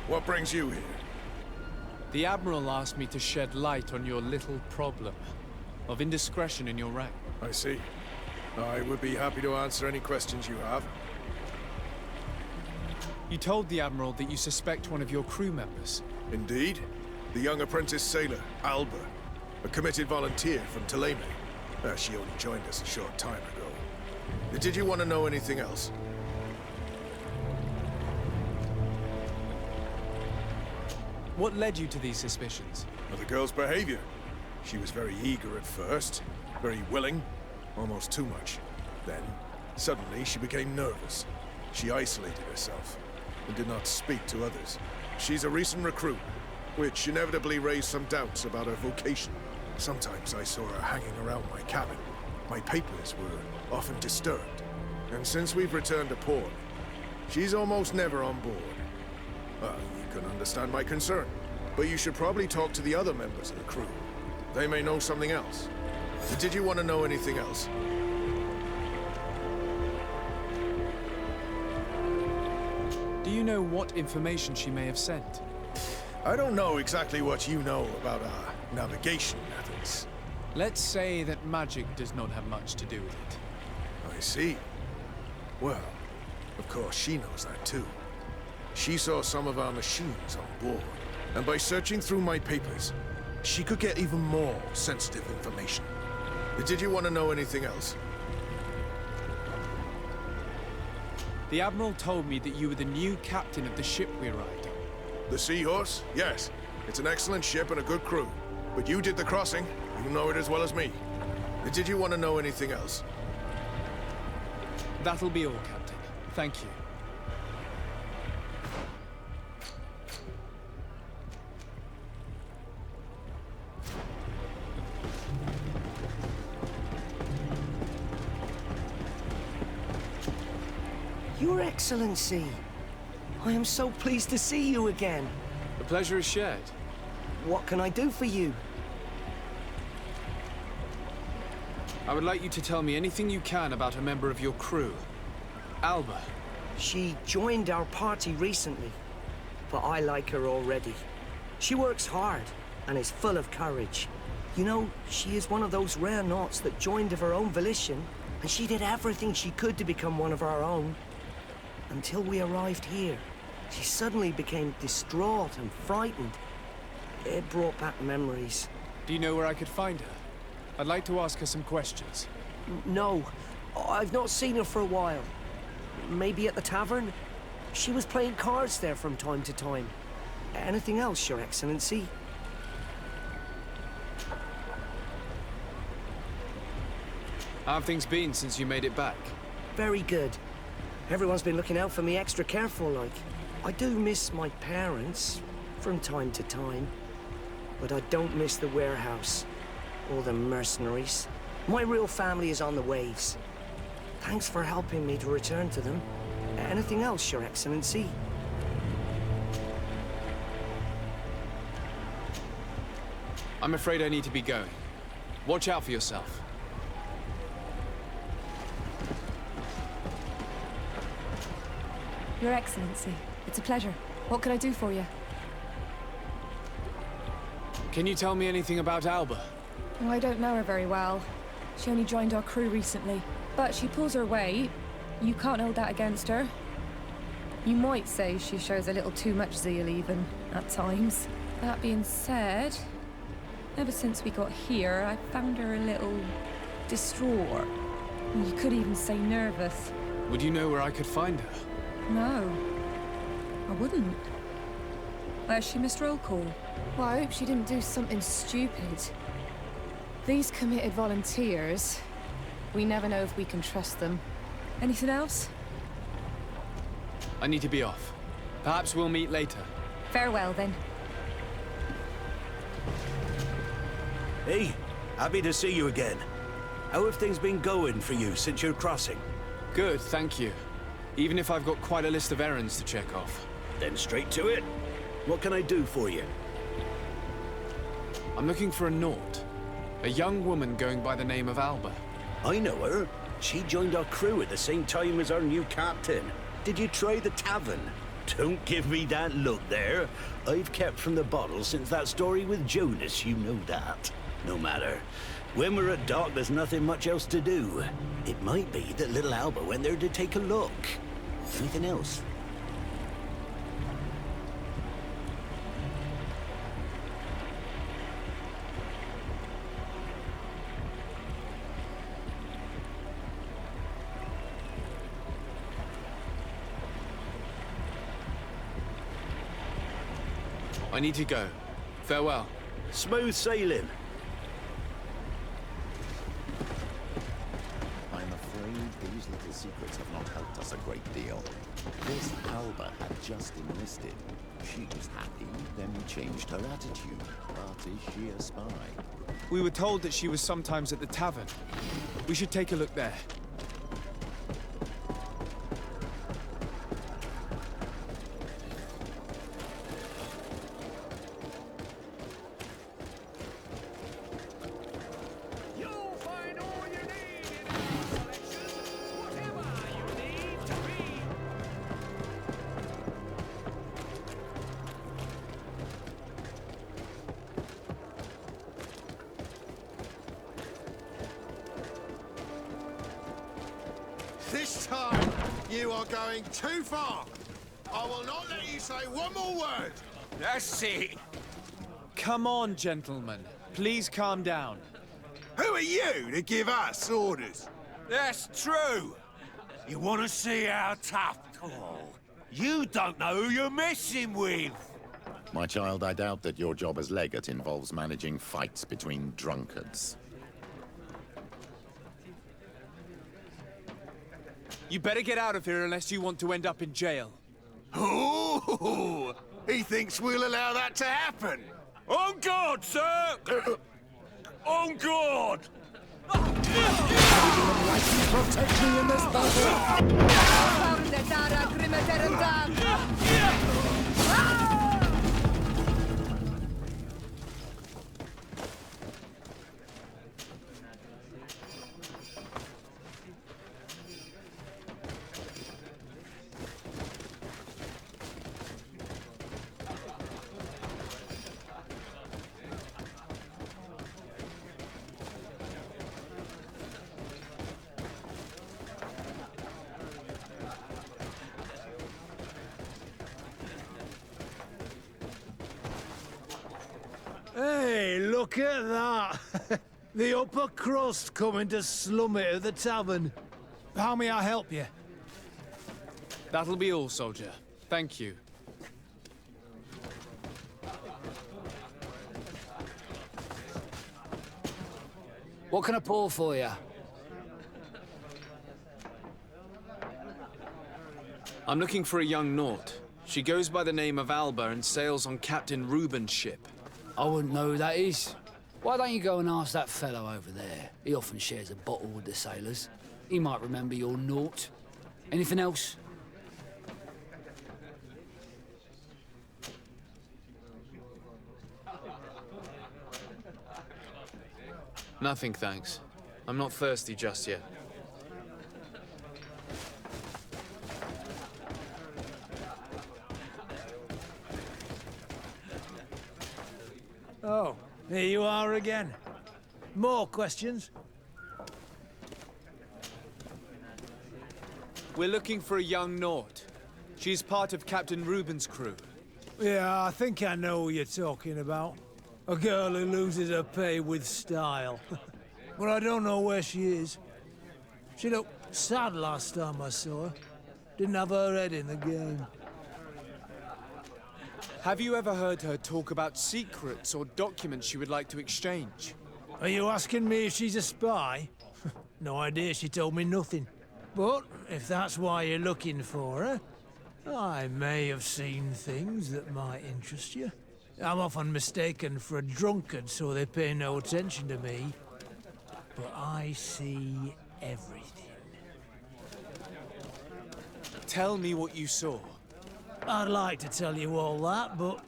What brings you here? The admiral asked me to shed light on your little problem of indiscretion in your rank. I see. I would be happy to answer any questions you have. You told the admiral that you suspect one of your crew members. Indeed. The young apprentice sailor, Alba. A committed volunteer from Tayny. She only joined us a short time ago. Did you want to know anything else? What led you to these suspicions? Well, the girl's behavior. She was very eager at first, very willing, almost too much. Then, suddenly, she became nervous. She isolated herself and did not speak to others. She's a recent recruit, which inevitably raised some doubts about her vocation. Sometimes I saw her hanging around my cabin. My papers were often disturbed. And since we've returned to port, she's almost never on board. You can understand my concern, but you should probably talk to the other members of the crew. They may know something else. Did you want to know anything else? Do you know what information she may have sent? I don't know exactly what you know about our navigation methods. Let's say that magic does not have much to do with it. I see. Well, of course she knows that too. She saw some of our machines on board, and by searching through my papers, she could get even more sensitive information. Did you want to know anything else? The admiral told me that you were the new captain of the ship we arrived on. The Seahorse? Yes. It's an excellent ship and a good crew. But you did the crossing. You know it as well as me. Did you want to know anything else? That'll be all, Captain. Thank you. Your Excellency, I am so pleased to see you again. The pleasure is shared. What can I do for you? I would like you to tell me anything you can about a member of your crew. Alba. She joined our party recently, but I like her already. She works hard and is full of courage. You know, she is one of those rare naughts that joined of her own volition, and she did everything she could to become one of our own. Until we arrived here, she suddenly became distraught and frightened. It brought back memories. Do you know where I could find her? I'd like to ask her some questions. No, I've not seen her for a while. Maybe at the tavern? She was playing cards there from time to time. Anything else, Your Excellency? How have things been since you made it back? Very good. Everyone's been looking out for me extra careful, like. I do miss my parents from time to time, but I don't miss the warehouse or the mercenaries. My real family is on the waves. Thanks for helping me to return to them. Anything else, Your Excellency? I'm afraid I need to be going. Watch out for yourself. Your Excellency, it's a pleasure. What could I do for you? Can you tell me anything about Alba? Oh, I don't know her very well. She only joined our crew recently. But she pulls her weight. You can't hold that against her. You might say she shows a little too much zeal even, at times. That being said, ever since we got here, I found her a little distraught. You could even say nervous. Would you know where I could find her? No, I wouldn't. She missed roll call. Well, I hope she didn't do something stupid. These committed volunteers, we never know if we can trust them. Anything else? I need to be off. Perhaps we'll meet later. Farewell, then. Hey, happy to see you again. How have things been going for you since your crossing? Good, thank you. Even if I've got quite a list of errands to check off. Then straight to it. What can I do for you? I'm looking for a naught. A young woman going by the name of Alba. I know her. She joined our crew at the same time as our new captain. Did you try the tavern? Don't give me that look there. I've kept from the bottle since that story with Jonas, you know that. No matter. When we're at dock, there's nothing much else to do. It might be that little Alba went there to take a look. Anything else? I need to go. Farewell. Smooth sailing. I'm afraid these little secrets have not helped us a great deal. This Alba had just enlisted. She was happy, then changed her attitude. But is she a spy? We were told that she was sometimes at the tavern. We should take a look there. This time, you are going too far. I will not let you say one more word. That's it. Come on, gentlemen. Please calm down. Who are you to give us orders? That's true. You want to see how tough? Oh, you don't know who you're messing with. My child, I doubt that your job as legate involves managing fights between drunkards. You better get out of here unless you want to end up in jail. Ooh, he thinks we'll allow that to happen. On guard, sir! On guard! Protect me in this battle. Hey, look at that! The upper crust coming to slum it at the tavern. How may I help you? That'll be all, soldier. Thank you. What can I pour for you? I'm looking for a young Naut. She goes by the name of Alba and sails on Captain Reuben's ship. I wouldn't know who that is. Why don't you go and ask that fellow over there? He often shares a bottle with the sailors. He might remember your Naut. Anything else? Nothing, thanks. I'm not thirsty just yet. Oh, here you are again. More questions? We're looking for a young Naut. She's part of Captain Reuben's crew. Yeah, I think I know who you're talking about. A girl who loses her pay with style. But I don't know where she is. She looked sad last time I saw her. Didn't have her head in the game. Have you ever heard her talk about secrets or documents she would like to exchange? Are you asking me if she's a spy? No idea, she told me nothing. But if that's why you're looking for her, I may have seen things that might interest you. I'm often mistaken for a drunkard, so they pay no attention to me. But I see everything. Tell me what you saw. I'd like to tell you all that, but...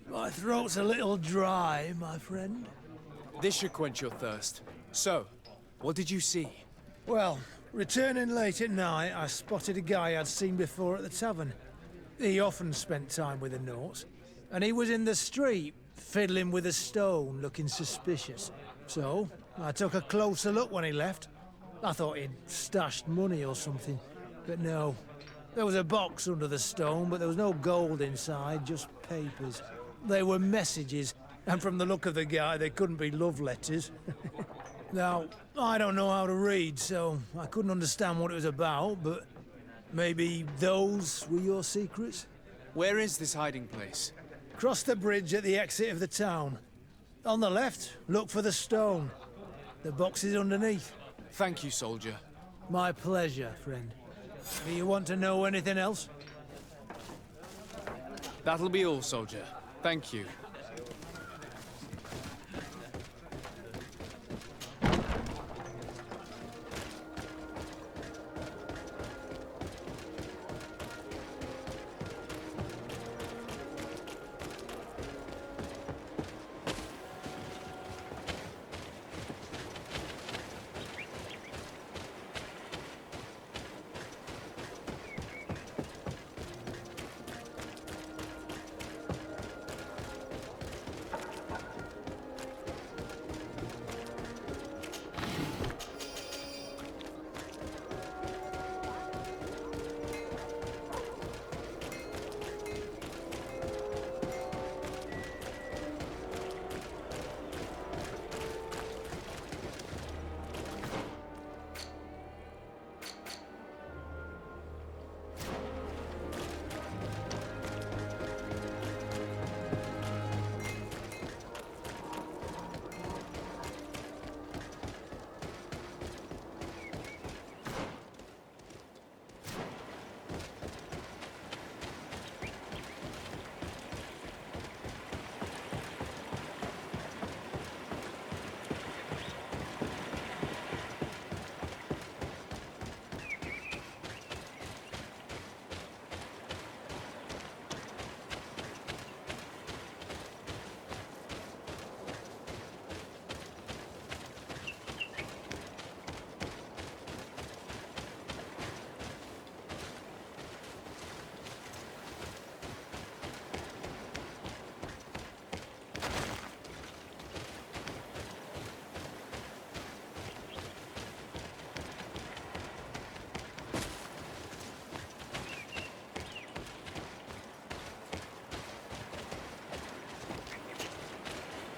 my throat's a little dry, my friend. This should quench your thirst. So, what did you see? Well, Returning late at night, I spotted a guy I'd seen before at the tavern. He often spent time with the Nauts, and he was in the street, fiddling with a stone, looking suspicious. So, I took a closer look when he left. I thought he'd stashed money or something, but no. There was a box under the stone, but there was no gold inside, just papers. They were messages, and from the look of the guy, they couldn't be love letters. Now, I don't know how to read, so I couldn't understand what it was about, but maybe those were your secrets? Where is this hiding place? Cross the bridge at the exit of the town. On the left, look for the stone. The box is underneath. Thank you, soldier. My pleasure, friend. Do you want to know anything else? That'll be all, soldier. Thank you.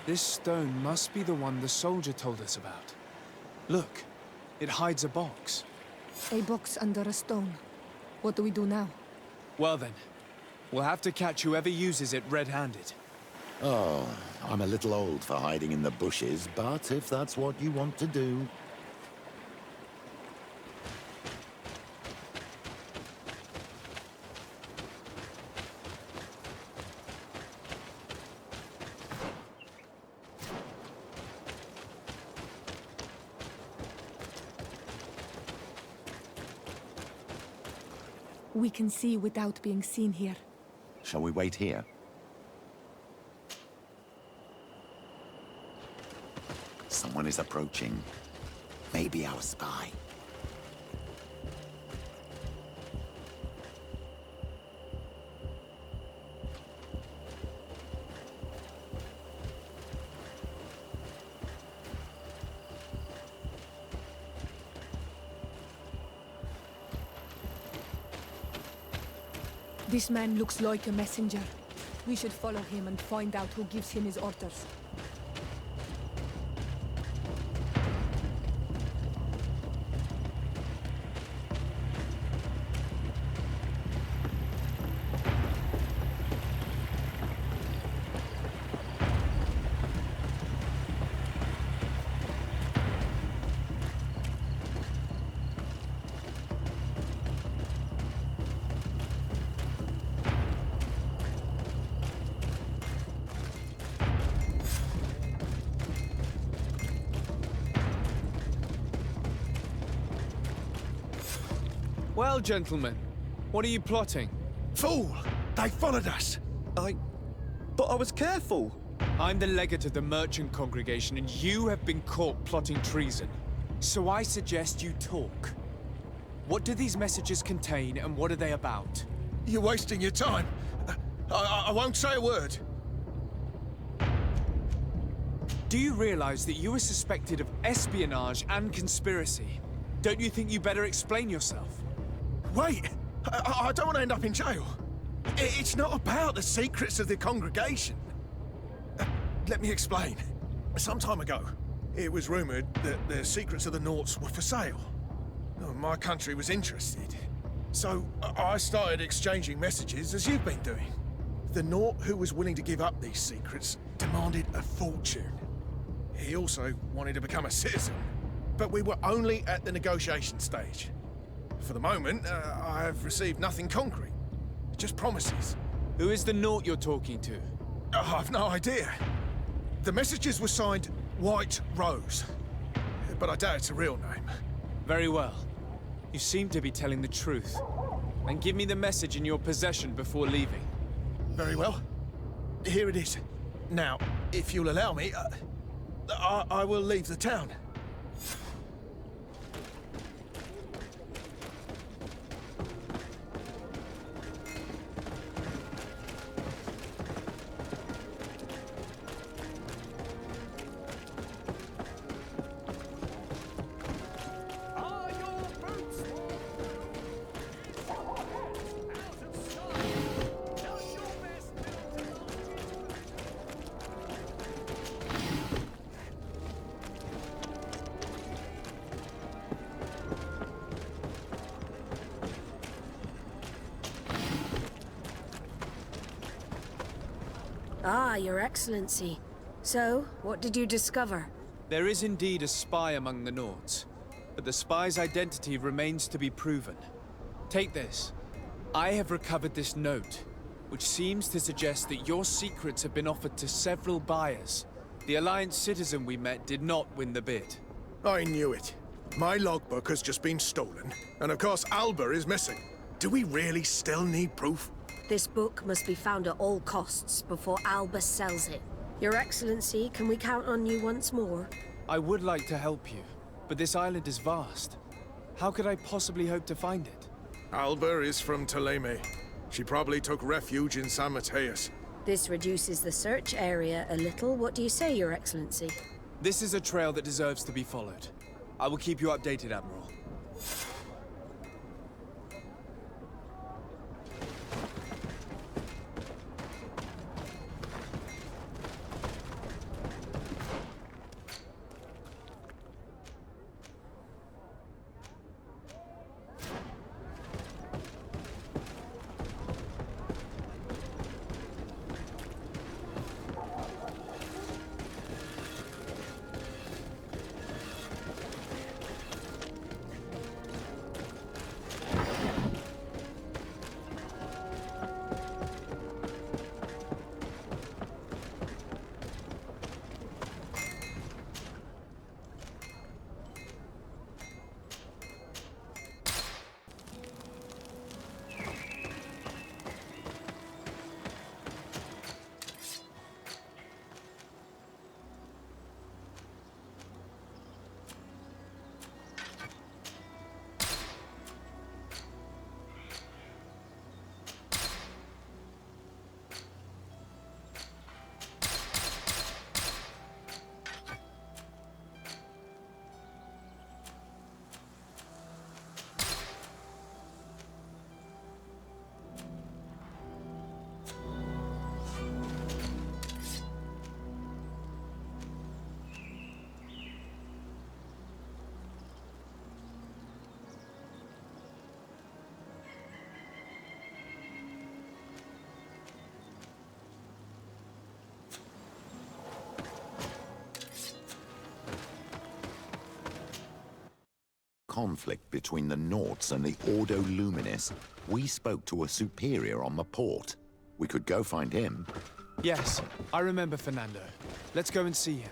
This stone must be the one the soldier told us about. Look, it hides a box. A box under a stone. What do we do now? Well then, we'll have to catch whoever uses it red-handed. Oh, I'm a little old for hiding in the bushes, but if that's what you want to do... We can see without being seen here. Shall we wait here? Someone is approaching. Maybe our spy. This man looks like a messenger. We should follow him and find out who gives him his orders. Well, gentlemen, what are you plotting? Fool! They followed us! But I was careful! I'm the legate of the merchant congregation, and you have been caught plotting treason. So I suggest you talk. What do these messages contain, and what are they about? You're wasting your time. I won't say a word. Do you realize that you are suspected of espionage and conspiracy? Don't you think you better explain yourself? Wait! I don't want to end up in jail. It's not about the secrets of the congregation. Let me explain. Some time ago, it was rumored that the secrets of the Naughts were for sale. My country was interested. So I started exchanging messages as you've been doing. The Naught who was willing to give up these secrets demanded a fortune. He also wanted to become a citizen. But we were only at the negotiation stage. For the moment, I have received nothing concrete. Just promises. Who is the Naught you're talking to? I've no idea. The messages were signed White Rose. But I doubt it's a real name. Very well. You seem to be telling the truth. And give me the message in your possession before leaving. Very well. Here it is. Now, if you'll allow me, I will leave the town. Ah, Your Excellency. So, what did you discover? There is indeed a spy among the Naughts, but the spy's identity remains to be proven. Take this. I have recovered this note, which seems to suggest that your secrets have been offered to several buyers. The Alliance citizen we met did not win the bid. I knew it. My logbook has just been stolen, and of course Alba is missing. Do we really still need proof? This book must be found at all costs before Alba sells it. Your Excellency, can we count on you once more? I would like to help you, but this island is vast. How could I possibly hope to find it? Alba is from Teleme. She probably took refuge in San Mateus. This reduces the search area a little. What do you say, Your Excellency? This is a trail that deserves to be followed. I will keep you updated, Admiral. Conflict between the Naughts and the Ordo Luminis, we spoke to a superior on the port. We could go find him. Yes, I remember Fernando. Let's go and see him.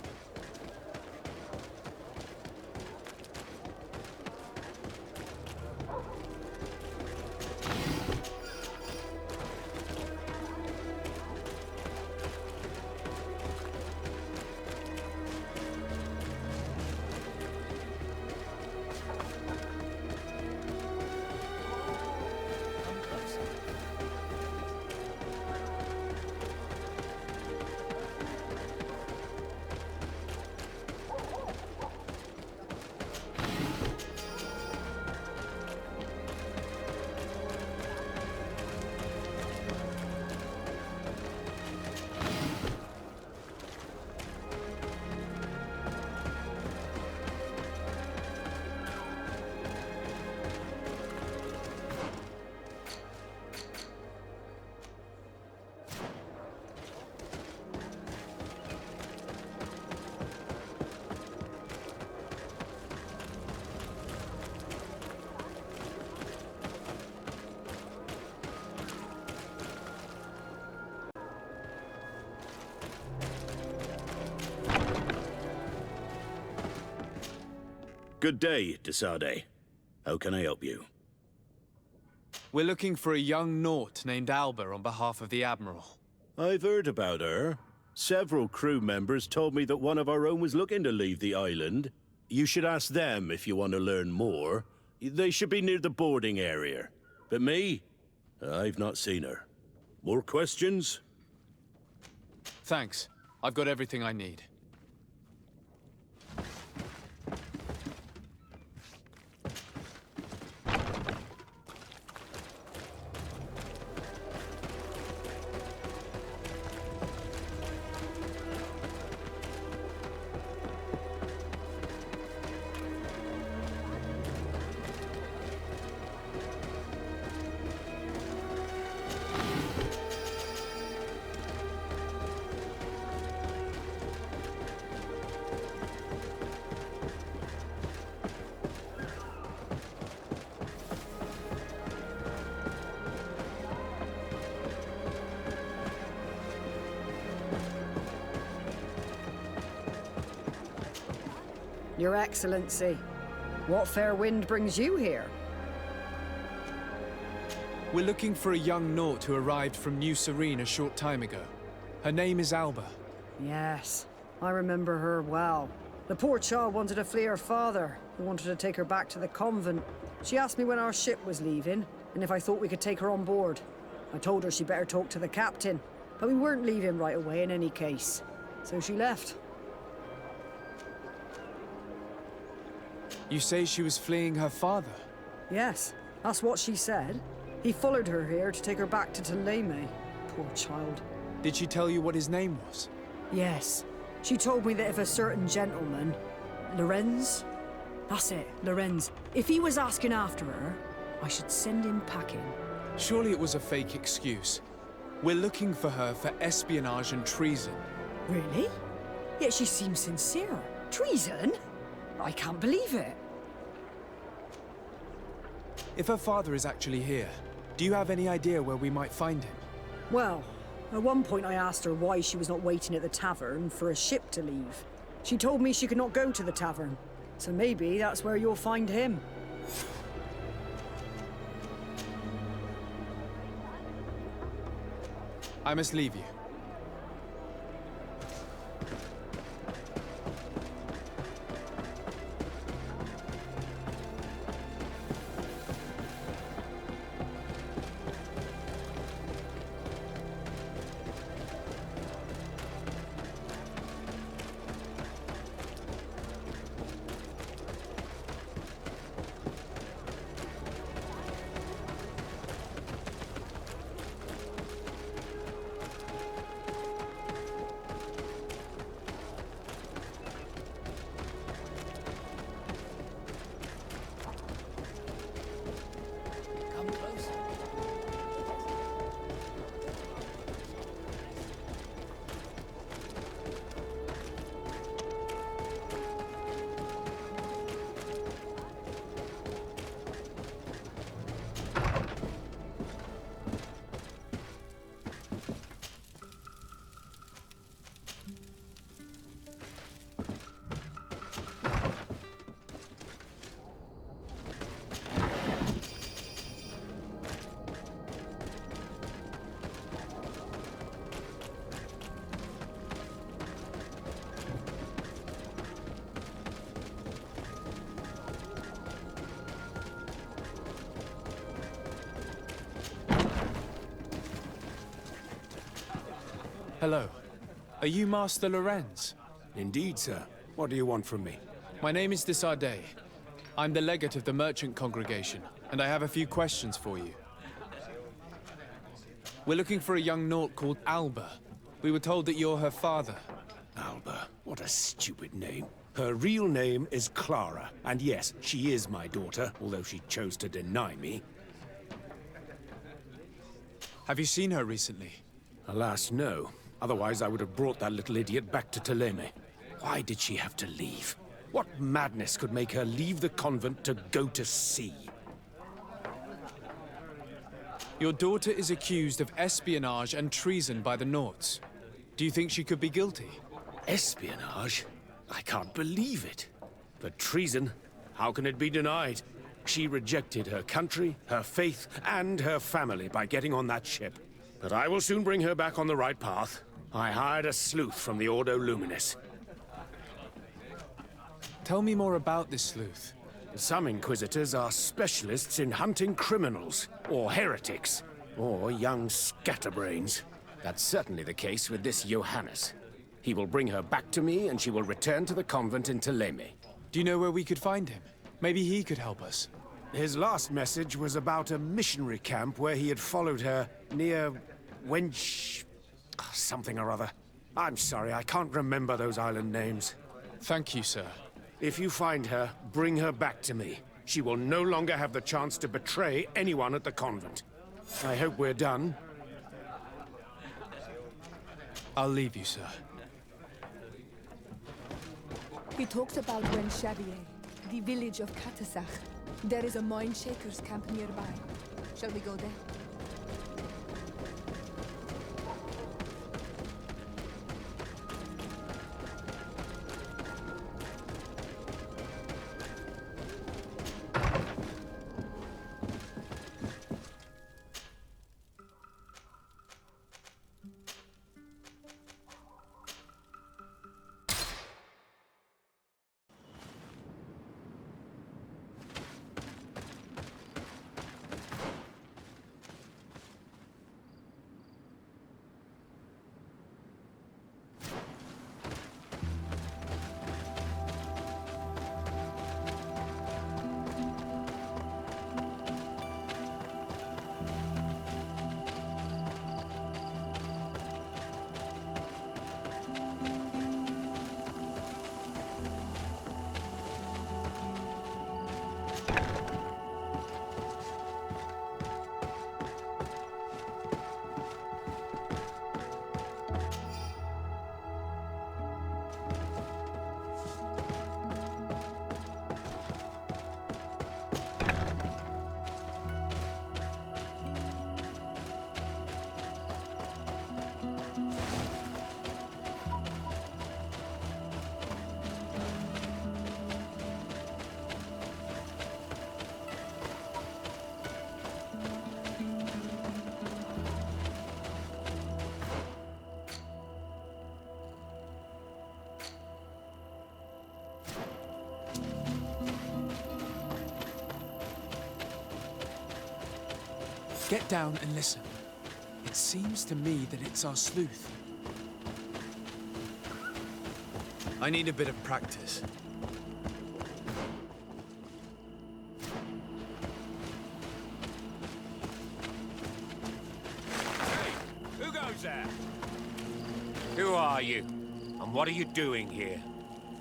Good day, Desade. How can I help you? We're looking for a young Naut named Alba on behalf of the Admiral. I've heard about her. Several crew members told me that one of our own was looking to leave the island. You should ask them if you want to learn more. They should be near the boarding area. But me? I've not seen her. More questions? Thanks. I've got everything I need. Your Excellency, what fair wind brings you here? We're looking for a young Naut who arrived from New Serene a short time ago. Her name is Alba. Yes, I remember her well. The poor child wanted to flee her father, who wanted to take her back to the convent. She asked me when our ship was leaving, and if I thought we could take her on board. I told her she better talk to the captain, but we weren't leaving right away in any case. So she left. You say she was fleeing her father? Yes, that's what she said. He followed her here to take her back to Taymy. Poor child. Did she tell you what his name was? Yes. She told me that if a certain gentleman, Lorenz? That's it, Lorenz. If he was asking after her, I should send him packing. Surely it was a fake excuse. We're looking for her for espionage and treason. Really? Yet she seems sincere. Treason? I can't believe it. If her father is actually here, do you have any idea where we might find him? Well, at one point I asked her why she was not waiting at the tavern for a ship to leave. She told me she could not go to the tavern, so maybe that's where you'll find him. I must leave you. Hello. Are you Master Lorenz? Indeed, sir. What do you want from me? My name is Desade. I'm the legate of the merchant congregation, and I have a few questions for you. We're looking for a young Naut called Alba. We were told that you're her father. Alba. What a stupid name. Her real name is Clara, and yes, she is my daughter, although she chose to deny me. Have you seen her recently? Alas, no. Otherwise, I would have brought that little idiot back to Taymy. Why did she have to leave? What madness could make her leave the convent to go to sea? Your daughter is accused of espionage and treason by the Nauts. Do you think she could be guilty? Espionage? I can't believe it. But treason? How can it be denied? She rejected her country, her faith, and her family by getting on that ship. But I will soon bring her back on the right path. I hired a sleuth from the Ordo Luminis. Tell me more about this sleuth. Some Inquisitors are specialists in hunting criminals, or heretics, or young scatterbrains. That's certainly the case with this Johannes. He will bring her back to me, and she will return to the convent in Thélème. Do you know where we could find him? Maybe he could help us. His last message was about a missionary camp where he had followed her near Wench... something or other. I'm sorry, I can't remember those island names. Thank you, sir. If you find her, bring her back to me. She will no longer have the chance to betray anyone at the convent. I hope we're done. I'll leave you, sir. He talks about Wenchabier, the village of Katasach. There is a mine shaker's camp nearby. Shall we go there? Get down and listen. It seems to me that it's our sleuth. I need a bit of practice. Hey, who goes there? Who are you? And what are you doing here?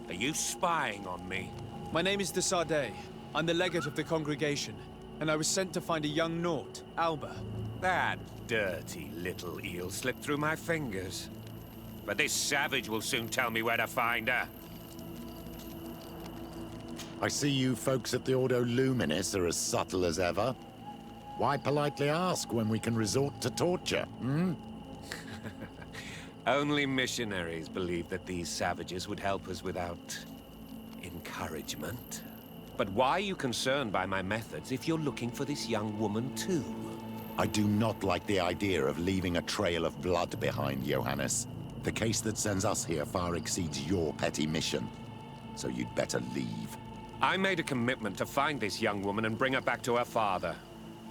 Are you spying on me? My name is de Sardet. I'm the legate of the congregation, and I was sent to find a young Naut, Alba. That dirty little eel slipped through my fingers. But this savage will soon tell me where to find her. I see you folks at the Ordo Luminis are as subtle as ever. Why politely ask when we can resort to torture, hmm? Only missionaries believe that these savages would help us without encouragement. But why are you concerned by my methods if you're looking for this young woman too? I do not like the idea of leaving a trail of blood behind, Johannes. The case that sends us here far exceeds your petty mission. So you'd better leave. I made a commitment to find this young woman and bring her back to her father.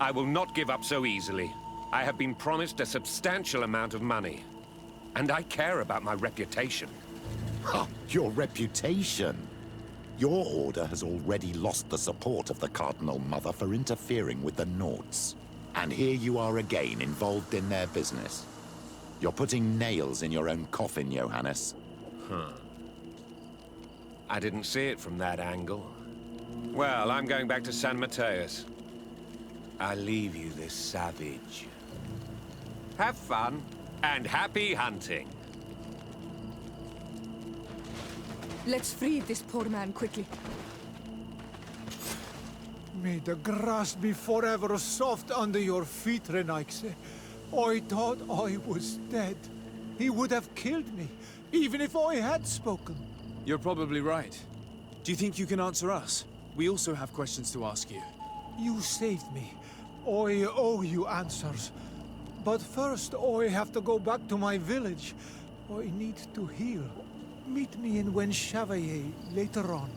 I will not give up so easily. I have been promised a substantial amount of money. And I care about my reputation. Ha! Your reputation? Your order has already lost the support of the Cardinal Mother for interfering with the Nauts. And here you are again, involved in their business. You're putting nails in your own coffin, Johannes. Huh. I didn't see it from that angle. Well, I'm going back to San Mateus. I leave you this savage. Have fun, and happy hunting. Let's free this poor man quickly. May the grass be forever soft under your feet, Renaix. I thought I was dead. He would have killed me, even if I had spoken. You're probably right. Do you think you can answer us? we also have questions to ask you. You saved me. I owe you answers. But first, I have to go back to my village. I need to heal. Meet me in Chevalier later on.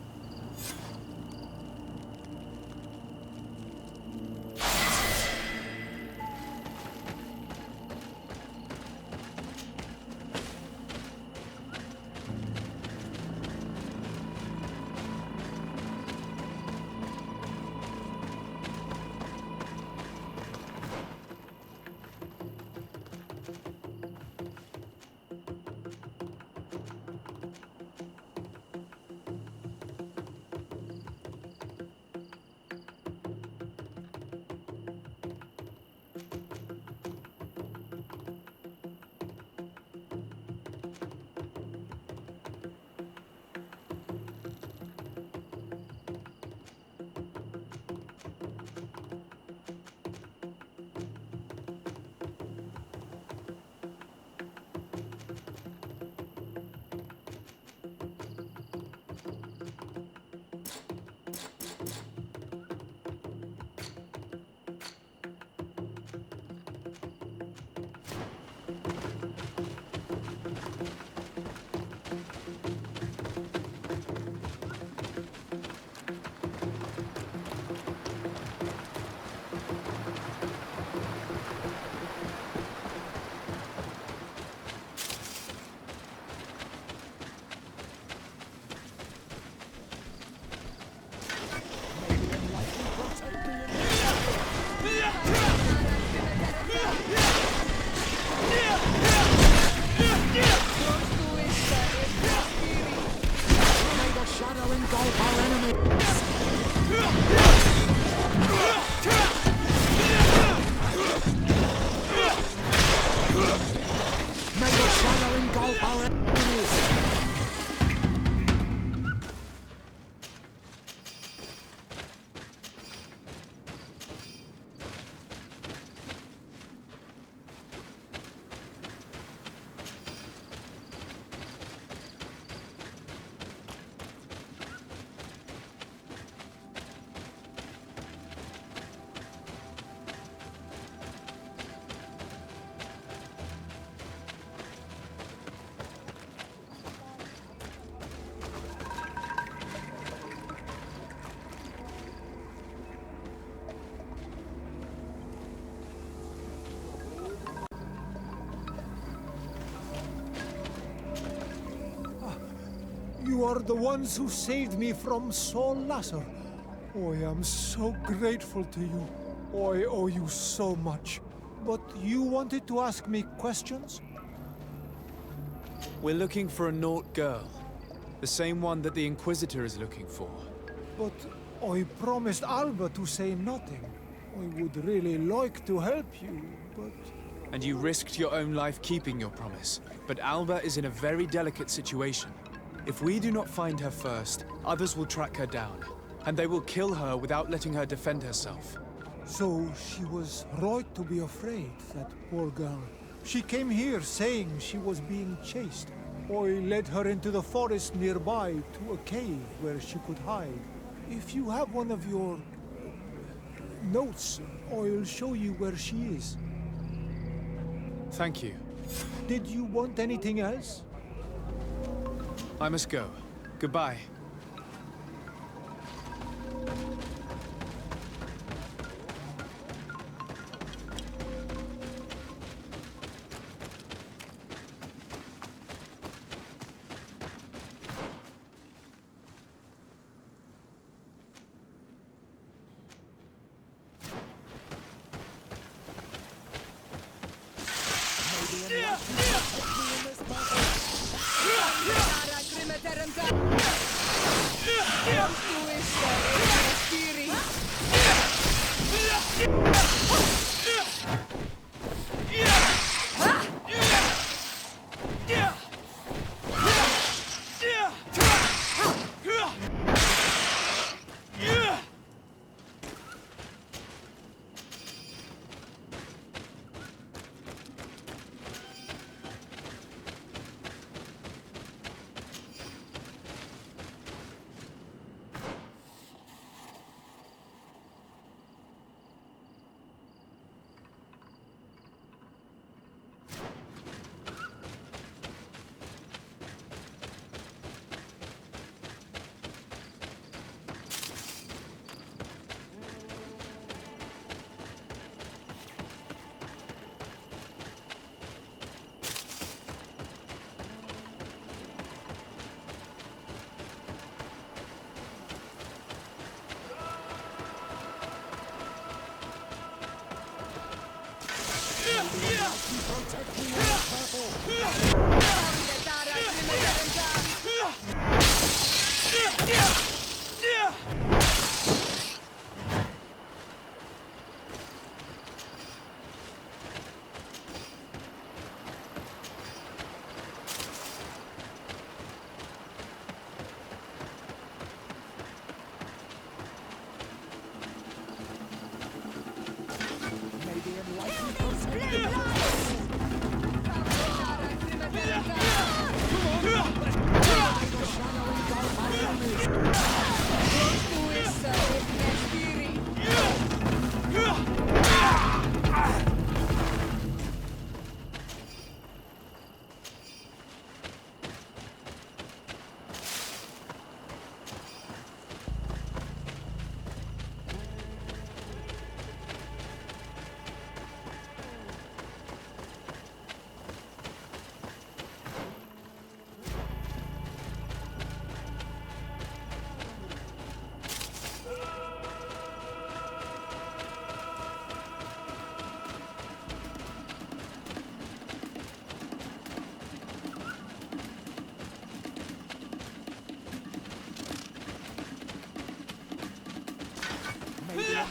You are the ones who saved me from Saul Lasser. I am so grateful to you. I owe you so much. But you wanted to ask me questions? We're looking for a Naut girl. The same one that the Inquisitor is looking for. But I promised Alba to say nothing. I would really like to help you, but... And you risked your own life keeping your promise. But Alba is in a very delicate situation. If we do not find her first, others will track her down. And they will kill her without letting her defend herself. So she was right to be afraid, that poor girl. She came here saying she was being chased. I led her into the forest nearby to a cave where she could hide. If you have one of your... notes, I'll show you where she is. Thank you. Did you want anything else? I must go. Goodbye.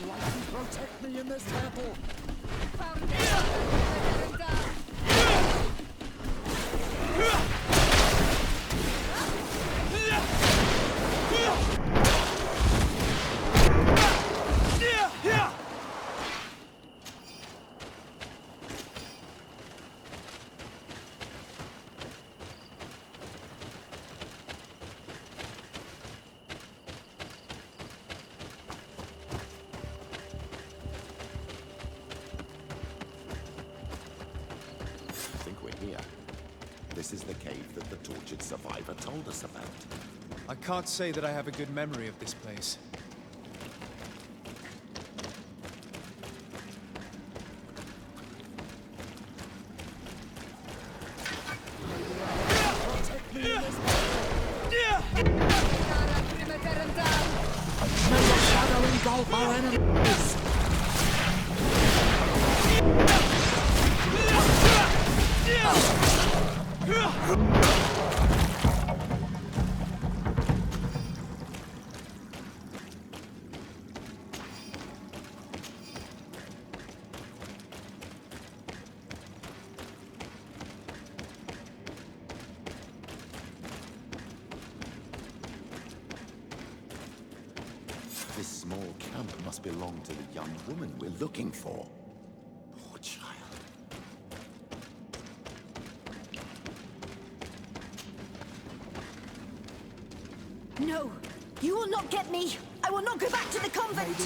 Protect me in this battle! This is the cave that the tortured survivor told us about. I can't say that I have a good memory of this place. May your shadow engulf our enemies! This small camp must belong to the young woman we're looking for. Poor child. No! You will not get me! I will not go back to the convent!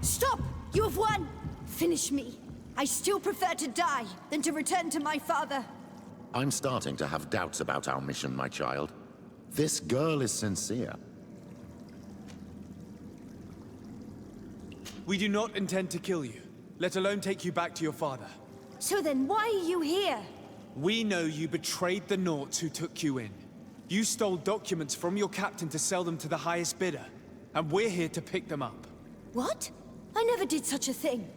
Stop! You have won! Finish me. I still prefer to die than to return to my father. I'm starting to have doubts about our mission, my child. This girl is sincere. We do not intend to kill you, let alone take you back to your father. So then, why are you here? We know you betrayed the Naughts who took you in. You stole documents from your captain to sell them to the highest bidder, and we're here to pick them up. What? I never did such a thing.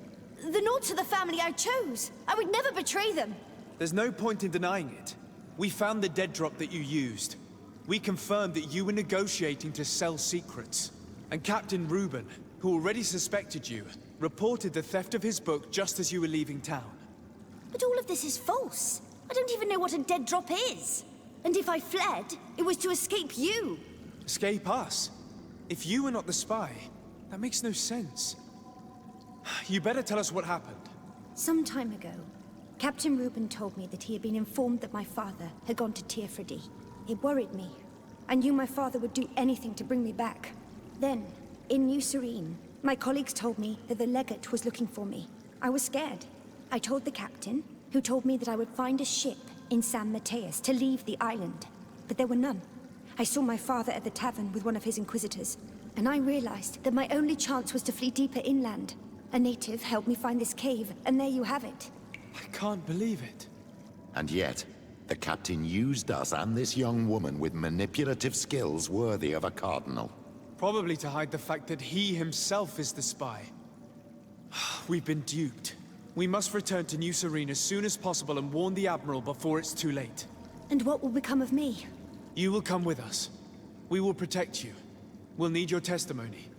The Naughts are the family I chose. I would never betray them. There's no point in denying it. We found the dead drop that you used. We confirmed that you were negotiating to sell secrets. And Captain Rubin, who already suspected you, reported the theft of his book just as you were leaving town. But all of this is false. I don't even know what a dead drop is. And if I fled, it was to escape you. Escape us? If you were not the spy, that makes no sense. You better tell us what happened. Some time ago, Captain Rubin told me that he had been informed that my father had gone to Teerfredy. It worried me. I knew my father would do anything to bring me back. Then, in New Serene, my colleagues told me that the legate was looking for me. I was scared. I told the captain, who told me that I would find a ship in San Mateus to leave the island. But there were none. I saw my father at the tavern with one of his inquisitors, and I realized that my only chance was to flee deeper inland. A native helped me find this cave, and there you have it. I can't believe it. And yet, the captain used us and this young woman with manipulative skills worthy of a cardinal. Probably to hide the fact that he himself is the spy. We've been duped. We must return to New Serene as soon as possible and warn the Admiral before it's too late. And what will become of me? You will come with us. We will protect you. We'll need your testimony.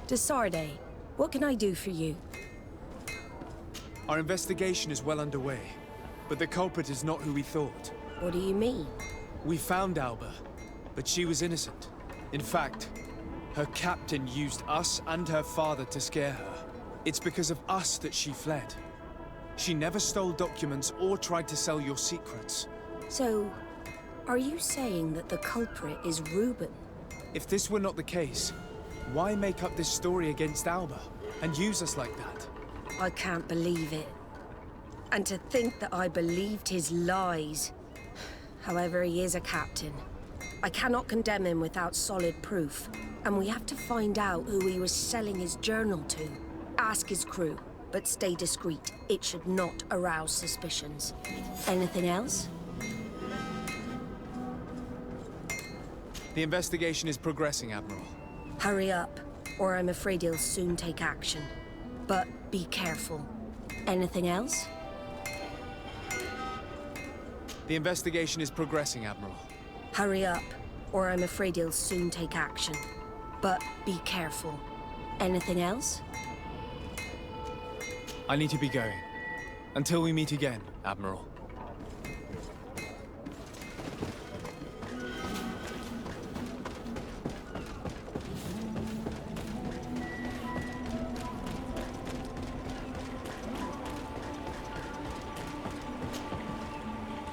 Desarde, what can I do for you? Our investigation is well underway, but the culprit is not who we thought. What do you mean? We found Alba, but she was innocent. In fact, her captain used us and her father to scare her. It's because of us that she fled. She never stole documents or tried to sell your secrets. So, are you saying that the culprit is Rubén? If this were not the case, why make up this story against Alba and use us like that? I can't believe it. And to think that I believed his lies. However, he is a captain. I cannot condemn him without solid proof. And we have to find out who he was selling his journal to. Ask his crew, but stay discreet. It should not arouse suspicions. Anything else? The investigation is progressing, Admiral. Hurry up, or I'm afraid he'll soon take action. But be careful. Anything else? The investigation is progressing, Admiral. Hurry up, or I'm afraid he'll soon take action. But be careful. Anything else? I need to be going. Until we meet again, Admiral.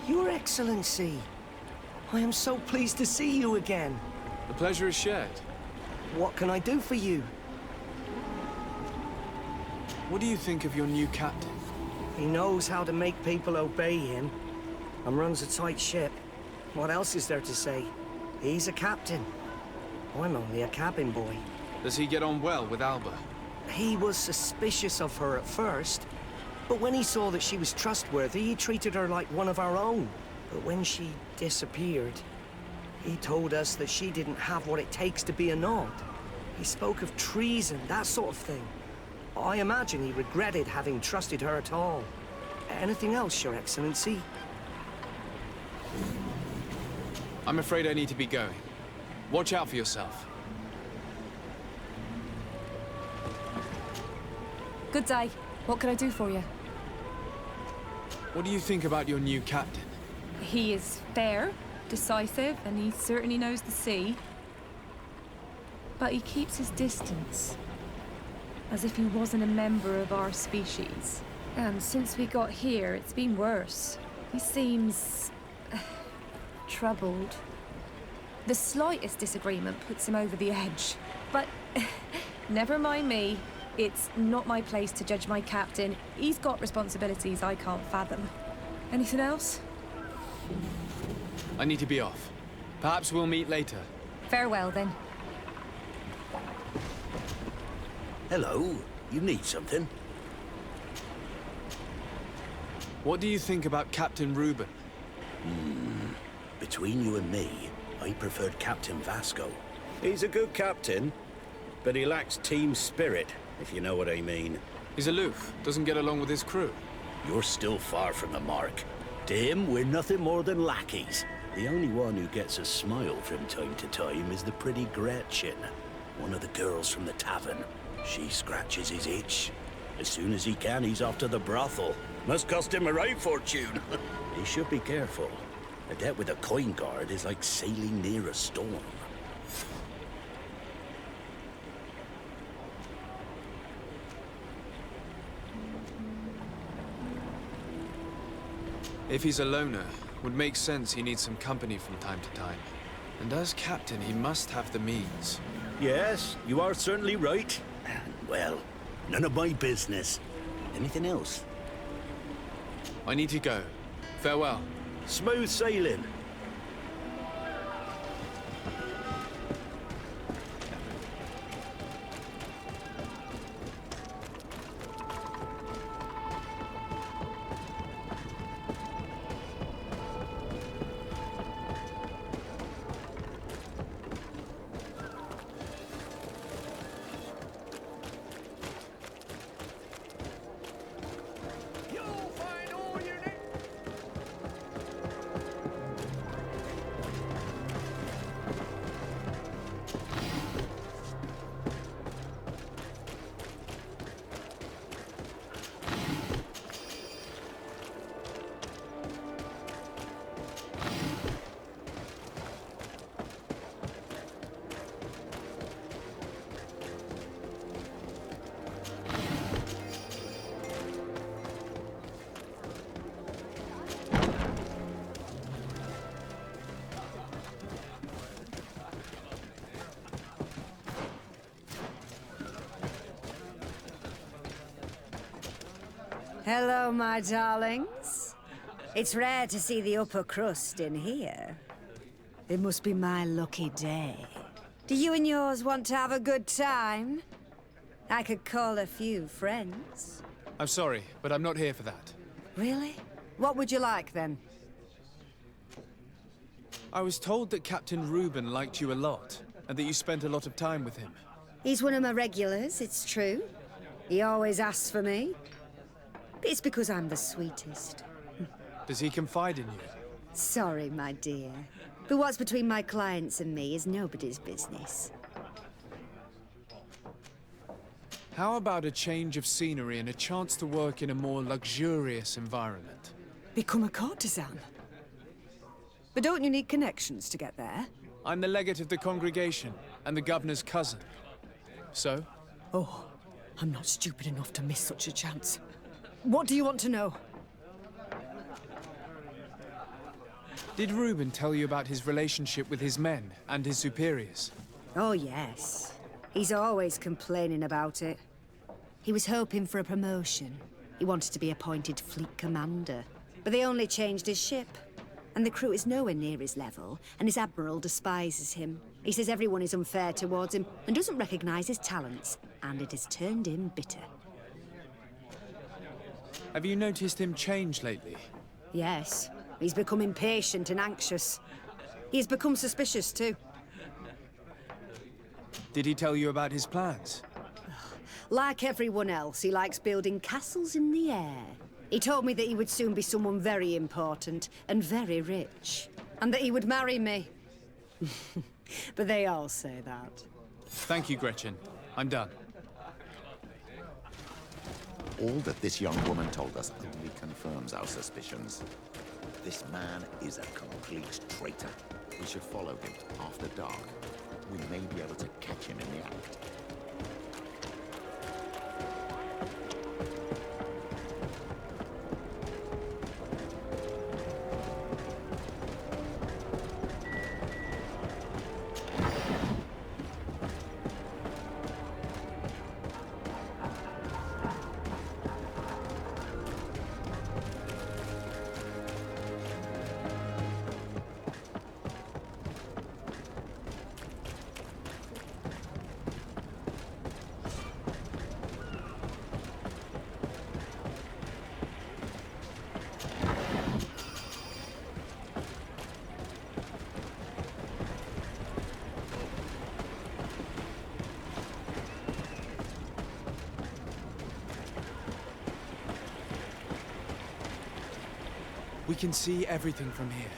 Your Excellency, I am so pleased to see you again. The pleasure is shared. What can I do for you? What do you think of your new captain? He knows how to make people obey him, and runs a tight ship. What else is there to say? He's a captain. I'm only a cabin boy. Does he get on well with Alba? He was suspicious of her at first, but when he saw that she was trustworthy, he treated her like one of our own. But when she disappeared, he told us that she didn't have what it takes to be a Nord. He spoke of treason, that sort of thing. I imagine he regretted having trusted her at all. Anything else, Your Excellency? I'm afraid I need to be going. Watch out for yourself. Good day. What can I do for you? What do you think about your new captain? He is fair, decisive, and he certainly knows the sea. But he keeps his distance. As if he wasn't a member of our species. And since we got here, it's been worse. He seems... troubled. The slightest disagreement puts him over the edge. But never mind me. It's not my place to judge my captain. He's got responsibilities I can't fathom. Anything else? I need to be off. Perhaps we'll meet later. Farewell, then. Hello. You need something? What do you think about Captain Rubén? Between you and me, I preferred Captain Vasco. He's a good captain, but he lacks team spirit, if you know what I mean. He's aloof, doesn't get along with his crew. You're still far from the mark. To him, we're nothing more than lackeys. The only one who gets a smile from time to time is the pretty Gretchen, one of the girls from the tavern. She scratches his itch. As soon as he can, he's off to the brothel. Must cost him a right fortune. He should be careful. A debt with a coin guard is like sailing near a storm. If he's a loner, would make sense he needs some company from time to time. And as captain, he must have the means. Yes, you are certainly right. Well, none of my business. Anything else? I need to go. Farewell. Smooth sailing. Hello, my darlings. It's rare to see the upper crust in here. It must be my lucky day. Do you and yours want to have a good time? I could call a few friends. I'm sorry, but I'm not here for that. Really? What would you like, then? I was told that Captain Reuben liked you a lot, and that you spent a lot of time with him. He's one of my regulars, it's true. He always asks for me. But it's because I'm the sweetest. Does he confide in you? Sorry, my dear. But what's between my clients and me is nobody's business. How about a change of scenery and a chance to work in a more luxurious environment? Become a courtesan? But don't you need connections to get there? I'm the legate of the congregation, and the governor's cousin. So? Oh, I'm not stupid enough to miss such a chance. What do you want to know? Did Reuben tell you about his relationship with his men and his superiors? Oh, yes. He's always complaining about it. He was hoping for a promotion. He wanted to be appointed fleet commander. But they only changed his ship. And the crew is nowhere near his level, and his admiral despises him. He says everyone is unfair towards him and doesn't recognize his talents, and it has turned him bitter. Have you noticed him change lately? Yes. He's become impatient and anxious. He's become suspicious, too. Did he tell you about his plans? Like everyone else, he likes building castles in the air. He told me that he would soon be someone very important and very rich. And that he would marry me. But they all say that. Thank you, Gretchen. I'm done. All that this young woman told us only confirms our suspicions. This man is a complete traitor. We should follow him after dark. We may be able to catch him in the act. We can see everything from here.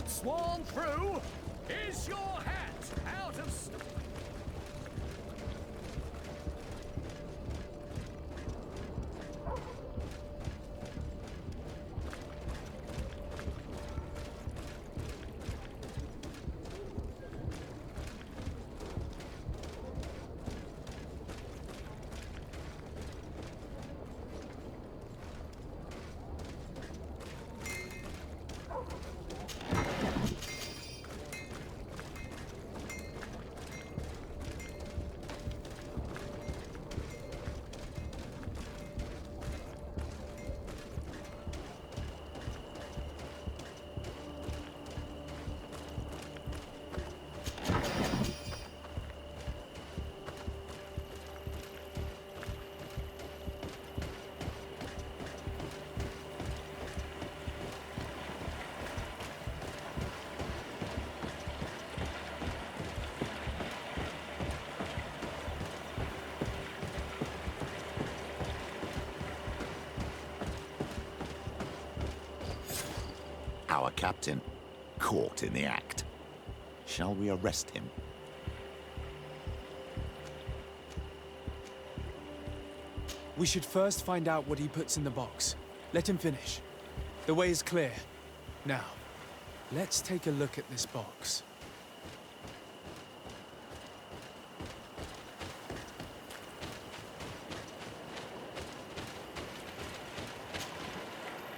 Sworn through? Is your hat out of stock? captain, caught in the act. Shall we arrest him? We should first find out what he puts in the box. Let him finish. The way is clear. Now, let's take a look at this box.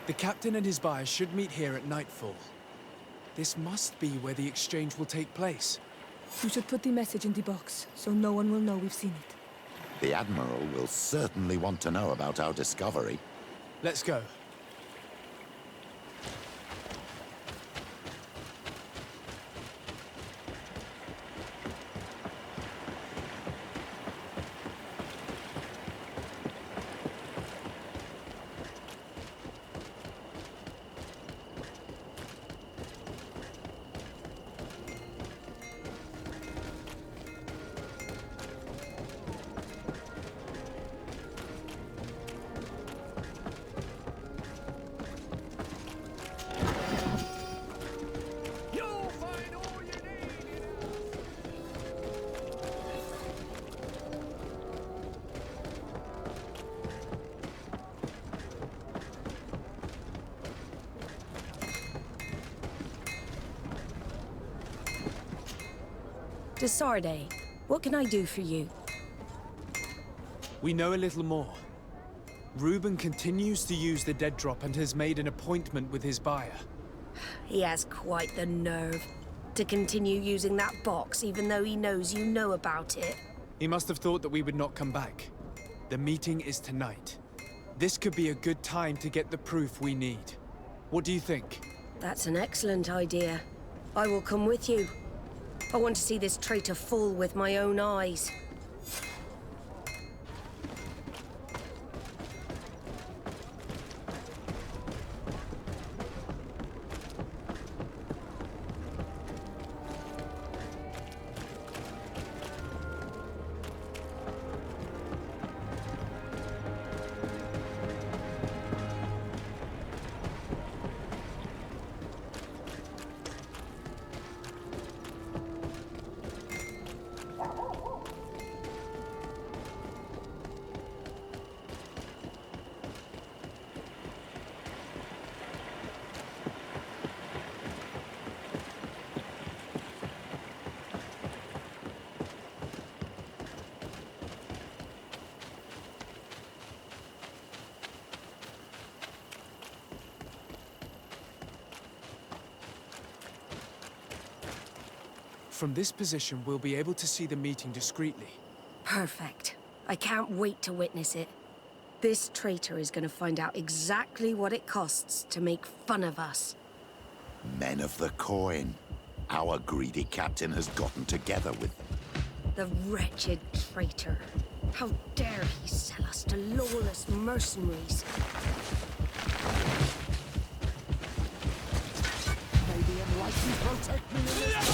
The captain and his buyer should meet here at nightfall. This must be where the exchange will take place. You should put the message in the box, so no one will know we've seen it. The Admiral will certainly want to know about our discovery. Let's go. Desarde, what can I do for you? We know a little more. Reuben continues to use the dead drop and has made an appointment with his buyer. He has quite the nerve to continue using that box even though he knows you know about it. He must have thought that we would not come back. The meeting is tonight. This could be a good time to get the proof we need. What do you think? That's an excellent idea. I will come with you. I want to see this traitor fall with my own eyes. From this position, we'll be able to see the meeting discreetly. Perfect. I can't wait to witness it. This traitor is going to find out exactly what it costs to make fun of us. Men of the coin. Our greedy captain has gotten together with them. The wretched traitor. How dare he sell us to lawless mercenaries? May the enlightened protect me in this.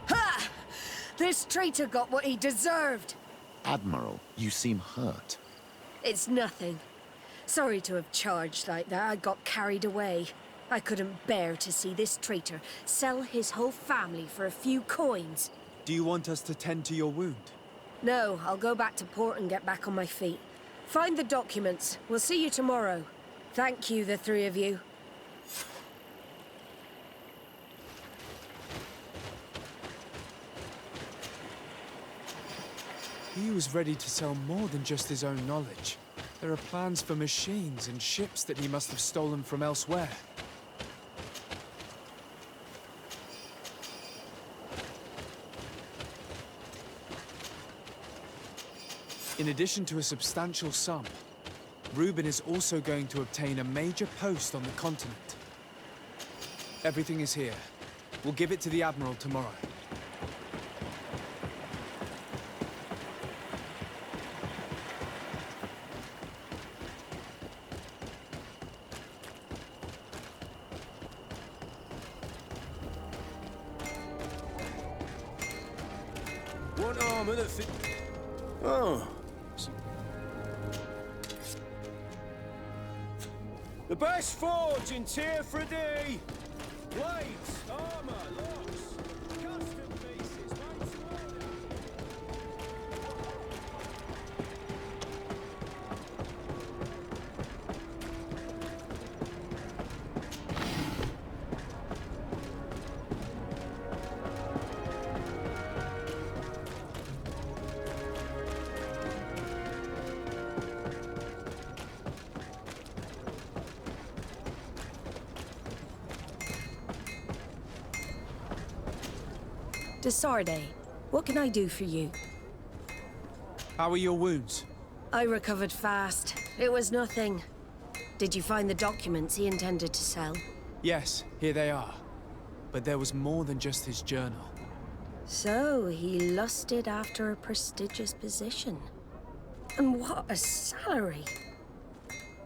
Ha! This traitor got what he deserved. Admiral, you seem hurt. It's nothing. Sorry to have charged like that. I got carried away. I couldn't bear to see this traitor sell his whole family for a few coins. Do you want us to tend to your wound? No, I'll go back to port and get back on my feet. Find the documents. We'll see you tomorrow. Thank you, the three of you. He was ready to sell more than just his own knowledge. There are plans for machines and ships that he must have stolen from elsewhere. In addition to a substantial sum, Reuben is also going to obtain a major post on the continent. Everything is here. We'll give it to the Admiral tomorrow. One arm and a thing. Oh. The best forge in Tier 3D! Blades, armor, locks, custom pieces, made to order. Desarde, what can I do for you? How are your wounds? I recovered fast. It was nothing. Did you find the documents he intended to sell? Yes, here they are. But there was more than just his journal. So, he lusted after a prestigious position. And what a salary!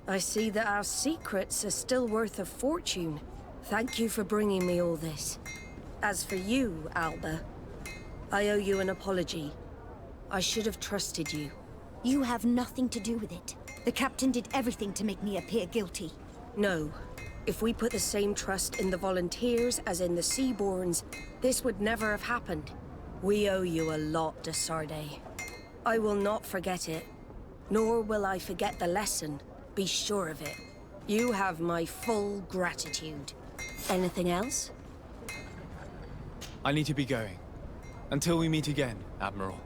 I see that our secrets are still worth a fortune. Thank you for bringing me all this. As for you, Alba, I owe you an apology. I should have trusted you. You have nothing to do with it. The captain did everything to make me appear guilty. No. If we put the same trust in the volunteers as in the Seaborns, this would never have happened. We owe you a lot, Desarde. I will not forget it. Nor will I forget the lesson. Be sure of it. You have my full gratitude. Anything else? I need to be going. Until we meet again, Admiral.